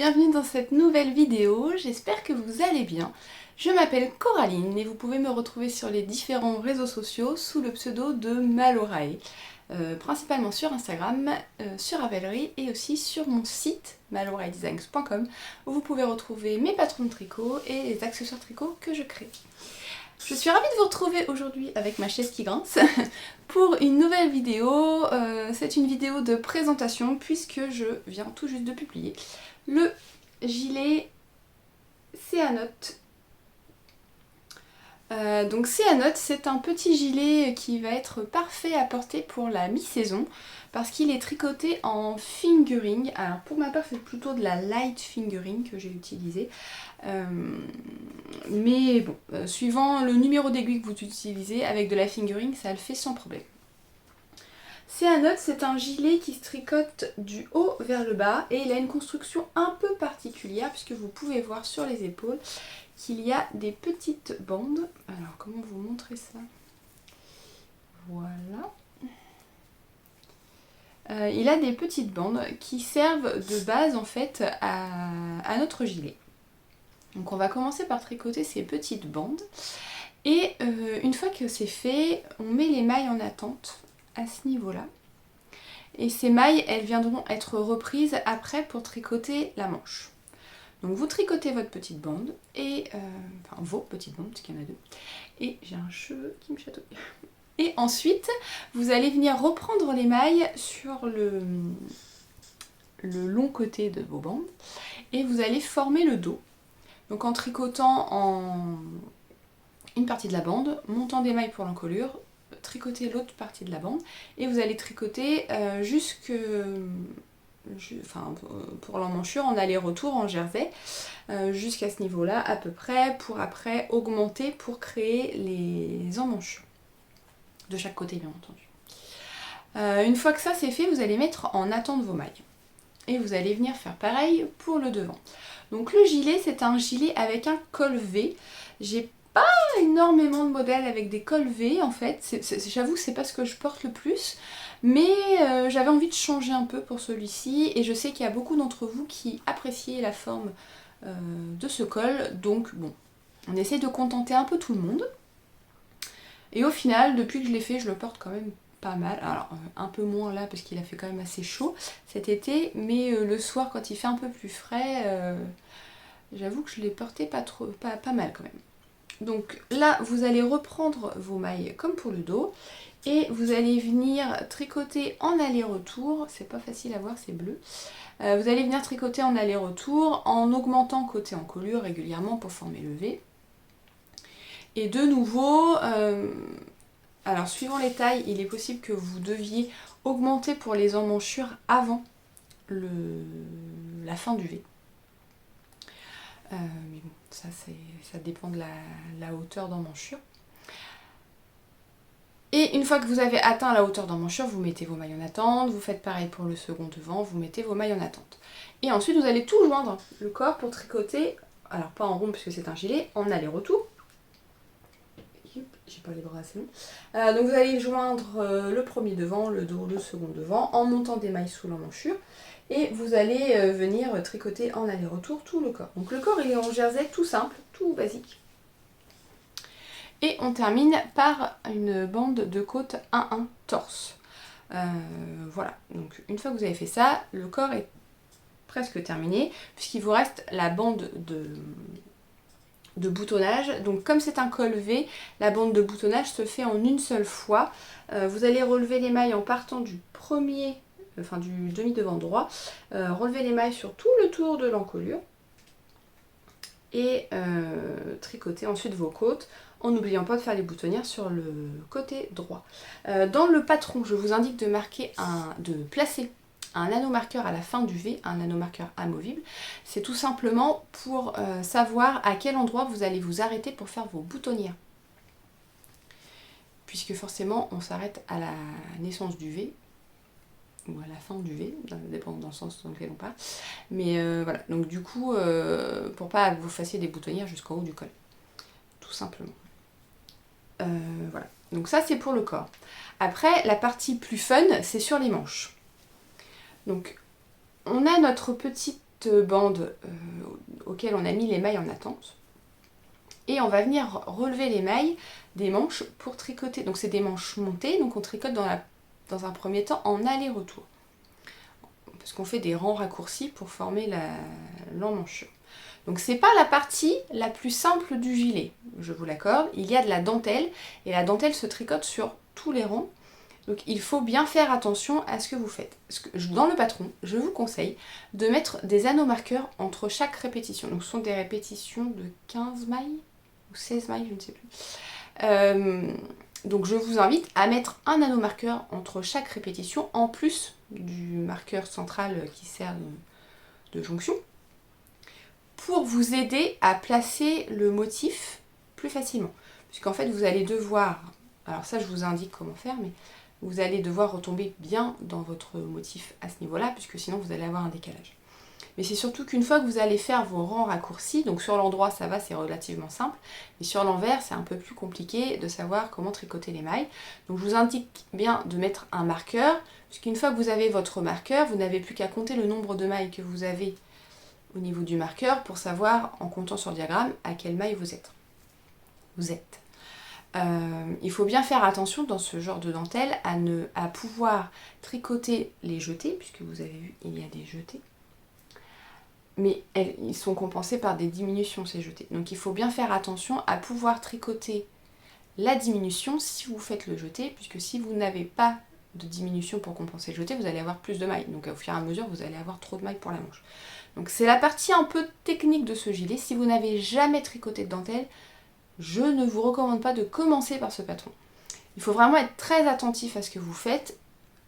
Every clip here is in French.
bienvenue dans cette nouvelle vidéo, j'espère que vous allez bien. Je m'appelle Coraline et vous pouvez me retrouver sur les différents réseaux sociaux sous le pseudo de Malorae, principalement sur Instagram, sur Ravelry et aussi sur mon site maloraedesigns.com où vous pouvez retrouver mes patrons de tricot et les accessoires tricot que je crée. Je suis ravie de vous retrouver aujourd'hui avec ma chaise qui grince pour une nouvelle vidéo. C'est une vidéo de présentation puisque je viens tout juste de publier le gilet Céanote. Donc Céanote, c'est un petit gilet qui va être parfait à porter pour la mi-saison parce qu'il est tricoté en fingering. Alors pour ma part c'est plutôt de la light fingering que j'ai utilisé. Mais bon, suivant le numéro d'aiguille que vous utilisez, avec de la fingering, ça le fait sans problème. Céanote, c'est un gilet qui se tricote du haut vers le bas et il a une construction un peu particulière puisque vous pouvez voir sur les épaules qu'il y a des petites bandes. Alors comment vous montrer ça? Voilà. Il a des petites bandes qui servent de base en fait à notre gilet. Donc on va commencer par tricoter ces petites bandes et une fois que c'est fait, on met les mailles en attente à ce niveau-là. Et ces mailles, elles viendront être reprises après pour tricoter la manche. Donc vous tricotez votre petite bande, et enfin vos petites bandes, parce qu'il y en a deux. Et j'ai un cheveu qui me chatouille. Et ensuite, vous allez venir reprendre les mailles sur le long côté de vos bandes. Et vous allez former le dos. Donc en tricotant en une partie de la bande, montant des mailles pour l'encolure, tricoter l'autre partie de la bande et vous allez tricoter pour l'emmanchure en aller-retour en jersey jusqu'à ce niveau-là à peu près pour après augmenter pour créer les emmanchures de chaque côté bien entendu. Une fois que ça c'est fait, vous allez mettre en attente vos mailles et vous allez venir faire pareil pour le devant. Donc le gilet, c'est un gilet avec un col V. J'ai pas énormément de modèles avec des cols V en fait. J'avoue que c'est pas ce que je porte le plus. Mais j'avais envie de changer un peu pour celui-ci. Et je sais qu'il y a beaucoup d'entre vous qui appréciez la forme de ce col. Donc bon, on essaie de contenter un peu tout le monde. Et au final, depuis que je l'ai fait, je le porte quand même pas mal. Alors un peu moins là parce qu'il a fait quand même assez chaud cet été. Mais le soir quand il fait un peu plus frais... j'avoue que je l'ai porté pas mal quand même. Donc là, vous allez reprendre vos mailles comme pour le dos et vous allez venir tricoter en aller-retour. C'est pas facile à voir, c'est bleu. Vous allez venir tricoter en aller-retour en augmentant côté encolure régulièrement pour former le V. Et de nouveau, alors suivant les tailles, il est possible que vous deviez augmenter pour les emmanchures avant la fin du V. Mais bon, ça dépend de la hauteur d'emmanchure. Et une fois que vous avez atteint la hauteur d'emmanchure, vous mettez vos mailles en attente, vous faites pareil pour le second devant, vous mettez vos mailles en attente. Et ensuite vous allez tout joindre le corps pour tricoter, alors pas en rond puisque c'est un gilet, en aller-retour. J'ai pas les bras assez longs. Donc vous allez joindre le premier devant, le dos, le second devant, en montant des mailles sous l'emmanchure. Et vous allez venir tricoter en aller-retour tout le corps. Donc le corps il est en jersey tout simple, tout basique. Et on termine par une bande de côte 1-1 torse. Voilà, donc une fois que vous avez fait ça, le corps est presque terminé, puisqu'il vous reste la bande de boutonnage. Donc comme c'est un col V, la bande de boutonnage se fait en une seule fois. Vous allez relever les mailles en partant du demi-devant droit, relever les mailles sur tout le tour de l'encolure et tricoter ensuite vos côtes en n'oubliant pas de faire les boutonnières sur le côté droit. Dans le patron, je vous indique de placer un anneau marqueur à la fin du V, un anneau marqueur amovible. C'est tout simplement pour savoir à quel endroit vous allez vous arrêter pour faire vos boutonnières. Puisque forcément on s'arrête à la naissance du V ou à la fin du V, dépendant dans le sens dans lequel on part. Mais voilà, donc du coup, pour pas que vous fassiez des boutonnières jusqu'en haut du col. Tout simplement. Voilà, donc ça c'est pour le corps. Après, la partie plus fun, c'est sur les manches. Donc, on a notre petite petite bande auquel on a mis les mailles en attente. Et on va venir relever les mailles des manches pour tricoter. Donc c'est des manches montées, donc on tricote dans un premier temps en aller-retour. Parce qu'on fait des rangs raccourcis pour former l'emmanchure. Donc c'est pas la partie la plus simple du gilet, je vous l'accorde. Il y a de la dentelle, et la dentelle se tricote sur tous les rangs. Donc il faut bien faire attention à ce que vous faites. Dans le patron, je vous conseille de mettre des anneaux marqueurs entre chaque répétition. Donc ce sont des répétitions de 15 mailles ou 16 mailles, je ne sais plus. Donc je vous invite à mettre un anneau marqueur entre chaque répétition, en plus du marqueur central qui sert de jonction, pour vous aider à placer le motif plus facilement. Puisqu'en fait vous allez devoir, alors ça je vous indique comment faire, mais vous allez devoir retomber bien dans votre motif à ce niveau-là, puisque sinon vous allez avoir un décalage. Mais c'est surtout qu'une fois que vous allez faire vos rangs raccourcis, donc sur l'endroit ça va, c'est relativement simple, mais sur l'envers c'est un peu plus compliqué de savoir comment tricoter les mailles. Donc je vous indique bien de mettre un marqueur, puisqu'une fois que vous avez votre marqueur, vous n'avez plus qu'à compter le nombre de mailles que vous avez au niveau du marqueur pour savoir, en comptant sur le diagramme, à quelle maille vous êtes. Il faut bien faire attention dans ce genre de dentelle à pouvoir tricoter les jetés, puisque vous avez vu, il y a des jetés. Mais ils sont compensés par des diminutions, ces jetés. Donc il faut bien faire attention à pouvoir tricoter la diminution si vous faites le jeté, puisque si vous n'avez pas de diminution pour compenser le jeté, vous allez avoir plus de mailles. Donc au fur et à mesure, vous allez avoir trop de mailles pour la manche. Donc c'est la partie un peu technique de ce gilet. Si vous n'avez jamais tricoté de dentelle, je ne vous recommande pas de commencer par ce patron. Il faut vraiment être très attentif à ce que vous faites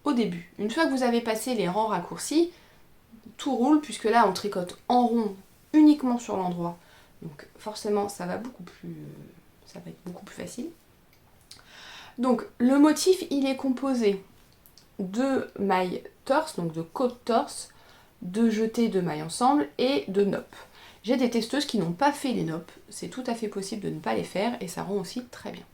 au début. Une fois que vous avez passé les rangs raccourcis, tout roule, puisque là on tricote en rond uniquement sur l'endroit. Donc forcément ça va être beaucoup plus facile. Donc le motif il est composé de mailles torse, donc de côte torse, de jetés de mailles ensemble et de noppes. J'ai des testeuses qui n'ont pas fait les noppes, c'est tout à fait possible de ne pas les faire et ça rend aussi très bien.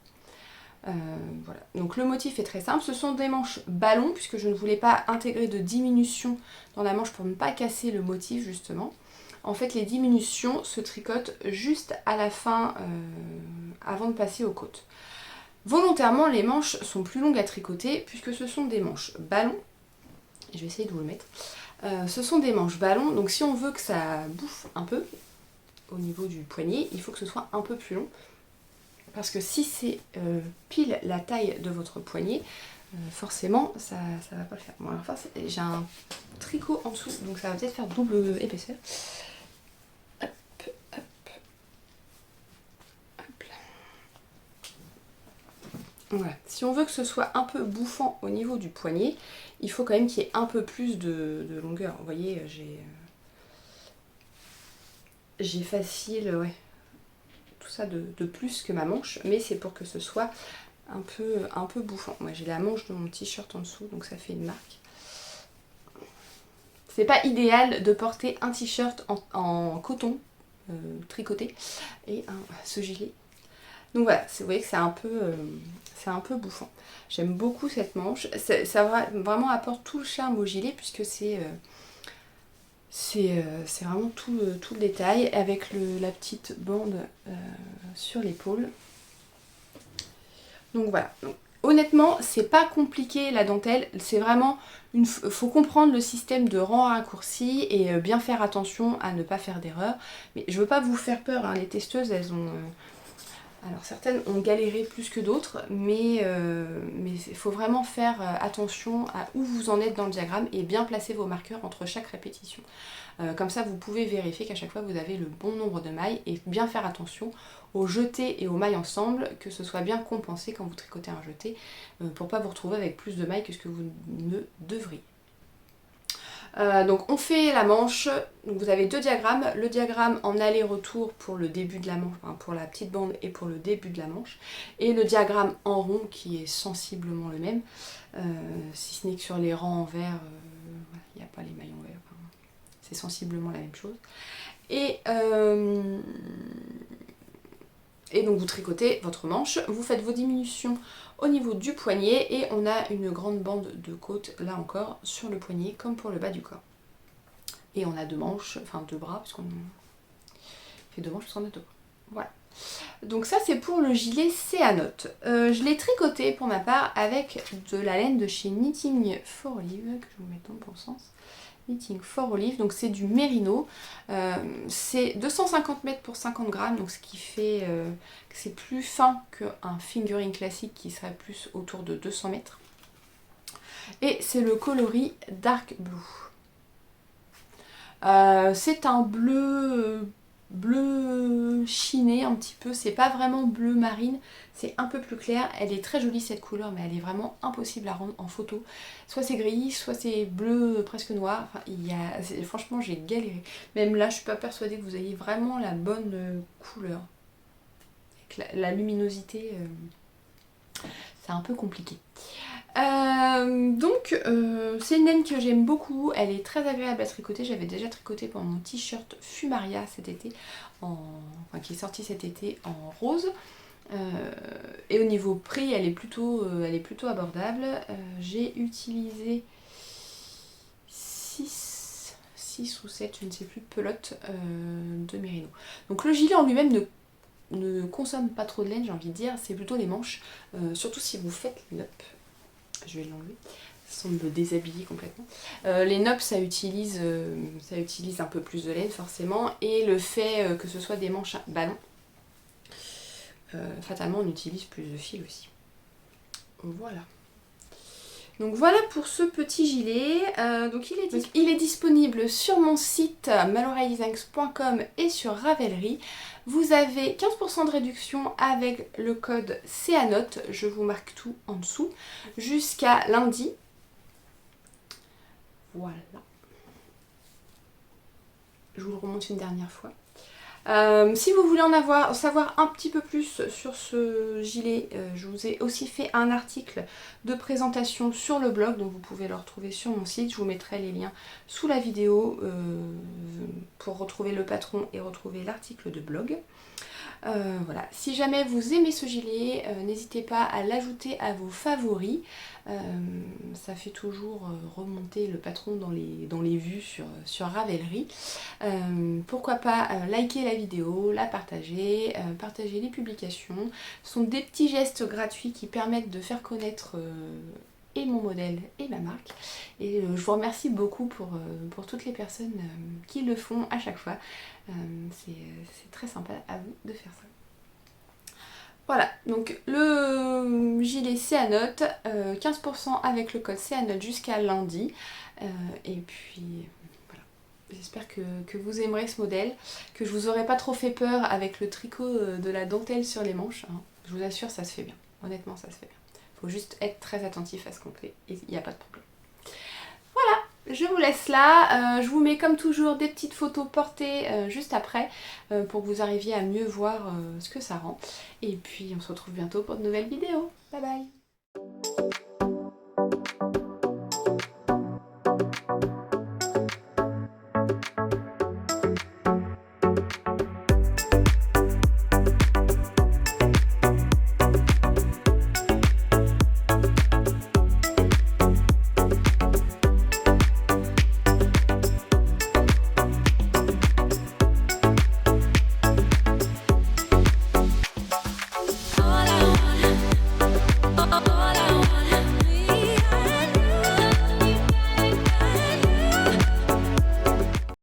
Voilà. Donc le motif est très simple, ce sont des manches ballons puisque je ne voulais pas intégrer de diminution dans la manche pour ne pas casser le motif justement. En fait les diminutions se tricotent juste à la fin avant de passer aux côtes. Volontairement les manches sont plus longues à tricoter puisque ce sont des manches ballons. Je vais essayer de vous le mettre. Ce sont des manches ballons, donc si on veut que ça bouffe un peu au niveau du poignet, il faut que ce soit un peu plus long. Parce que si c'est pile la taille de votre poignet, forcément ça va pas le faire. Bon, alors enfin, j'ai un tricot en dessous, donc ça va peut-être faire double épaisseur. Hop, hop, hop là. Voilà. Si on veut que ce soit un peu bouffant au niveau du poignet, il faut quand même qu'il y ait un peu plus de longueur. Vous voyez, j'ai facile, ouais, tout ça de plus que ma manche, mais c'est pour que ce soit un peu bouffant. Moi j'ai la manche de mon t-shirt en dessous, donc ça fait une marque. C'est pas idéal de porter un t-shirt en coton tricoté et ce gilet. Donc voilà, vous voyez que c'est un peu bouffant. J'aime beaucoup cette manche. Ça vraiment apporte tout le charme au gilet puisque c'est vraiment tout le détail avec la petite bande sur l'épaule. Donc voilà. Donc, honnêtement, c'est pas compliqué la dentelle. C'est vraiment faut comprendre le système de rang raccourci et bien faire attention à ne pas faire d'erreur. Mais je veux pas vous faire peur, hein. Les testeuses, elles ont... Alors certaines ont galéré plus que d'autres, mais il faut vraiment faire attention à où vous en êtes dans le diagramme et bien placer vos marqueurs entre chaque répétition. Comme ça vous pouvez vérifier qu'à chaque fois vous avez le bon nombre de mailles et bien faire attention aux jetés et aux mailles ensemble, que ce soit bien compensé quand vous tricotez un jeté, pour ne pas vous retrouver avec plus de mailles que ce que vous ne devriez. Donc on fait la manche, donc vous avez deux diagrammes, le diagramme en aller-retour pour le début de la manche, enfin pour la petite bande et pour le début de la manche, et le diagramme en rond qui est sensiblement le même, si ce n'est que sur les rangs en vert, il n'y a pas les mailles en vert, enfin, c'est sensiblement la même chose. Et donc vous tricotez votre manche, vous faites vos diminutions au niveau du poignet et on a une grande bande de côte là encore sur le poignet comme pour le bas du corps. Et on a 2 manches, enfin 2 bras, puisqu'on fait 2 manches puisqu'on a 2 bras. Voilà. Donc ça c'est pour le gilet Céanote. Je l'ai tricoté pour ma part avec de la laine de chez Knitting for Olive, que je vous mets dans le bon sens. Knitting for Olive, donc c'est du mérino. C'est 250 mètres pour 50 grammes, donc ce qui fait que c'est plus fin qu'un fingering classique qui serait plus autour de 200 mètres. Et c'est le coloris Dark Blue. C'est un bleu chiné un petit peu, c'est pas vraiment bleu marine, c'est un peu plus clair. Elle est très jolie cette couleur, mais elle est vraiment impossible à rendre en photo. Soit c'est gris, soit c'est bleu presque noir. Enfin, franchement j'ai galéré. Même là je suis pas persuadée que vous ayez vraiment la bonne couleur. Avec la luminosité, c'est un peu compliqué. Donc c'est une laine que j'aime beaucoup, elle est très agréable à tricoter. J'avais déjà tricoté pour mon t-shirt Fumaria cet été, qui est sorti cet été en rose. Et au niveau prix elle est plutôt abordable. J'ai utilisé 6 ou 7, je ne sais plus, pelotes de mérino. Donc le gilet en lui-même ne consomme pas trop de laine, j'ai envie de dire, c'est plutôt les manches, surtout si vous faites les nopes. Je vais l'enlever, sans me déshabiller complètement. Les nopes ça utilise un peu plus de laine forcément, et le fait que ce soit des manches ballon, fatalement on utilise plus de fil aussi. Voilà. Donc voilà pour ce petit gilet. Donc il est disponible sur mon site maloreilledesigns.com et sur Ravelry. Vous avez 15% de réduction avec le code Céanote, je vous marque tout en dessous, jusqu'à lundi. Voilà. Je vous le remonte une dernière fois. Si vous voulez savoir un petit peu plus sur ce gilet, je vous ai aussi fait un article de présentation sur le blog, donc vous pouvez le retrouver sur mon site. Je vous mettrai les liens sous la vidéo pour retrouver le patron et retrouver l'article de blog. Voilà. Si jamais vous aimez ce gilet, n'hésitez pas à l'ajouter à vos favoris. Ça fait toujours remonter le patron dans les vues sur Ravelry. Pourquoi pas liker la vidéo, la partager, partager les publications. Ce sont des petits gestes gratuits qui permettent de faire connaître et mon modèle et ma marque. Et je vous remercie beaucoup pour toutes les personnes qui le font à chaque fois. C'est très sympa à vous de faire ça. Voilà, donc le gilet Céanote, 15% avec le code Céanote jusqu'à lundi. Et puis voilà, j'espère que vous aimerez ce modèle, que je vous aurai pas trop fait peur avec le tricot de la dentelle sur les manches. Hein. Je vous assure, ça se fait bien. Honnêtement, ça se fait bien. Faut juste être très attentif à ce qu'on fait et il n'y a pas de problème. Voilà, je vous laisse là. Je vous mets comme toujours des petites photos portées juste après pour que vous arriviez à mieux voir ce que ça rend. Et puis on se retrouve bientôt pour de nouvelles vidéos. Bye bye!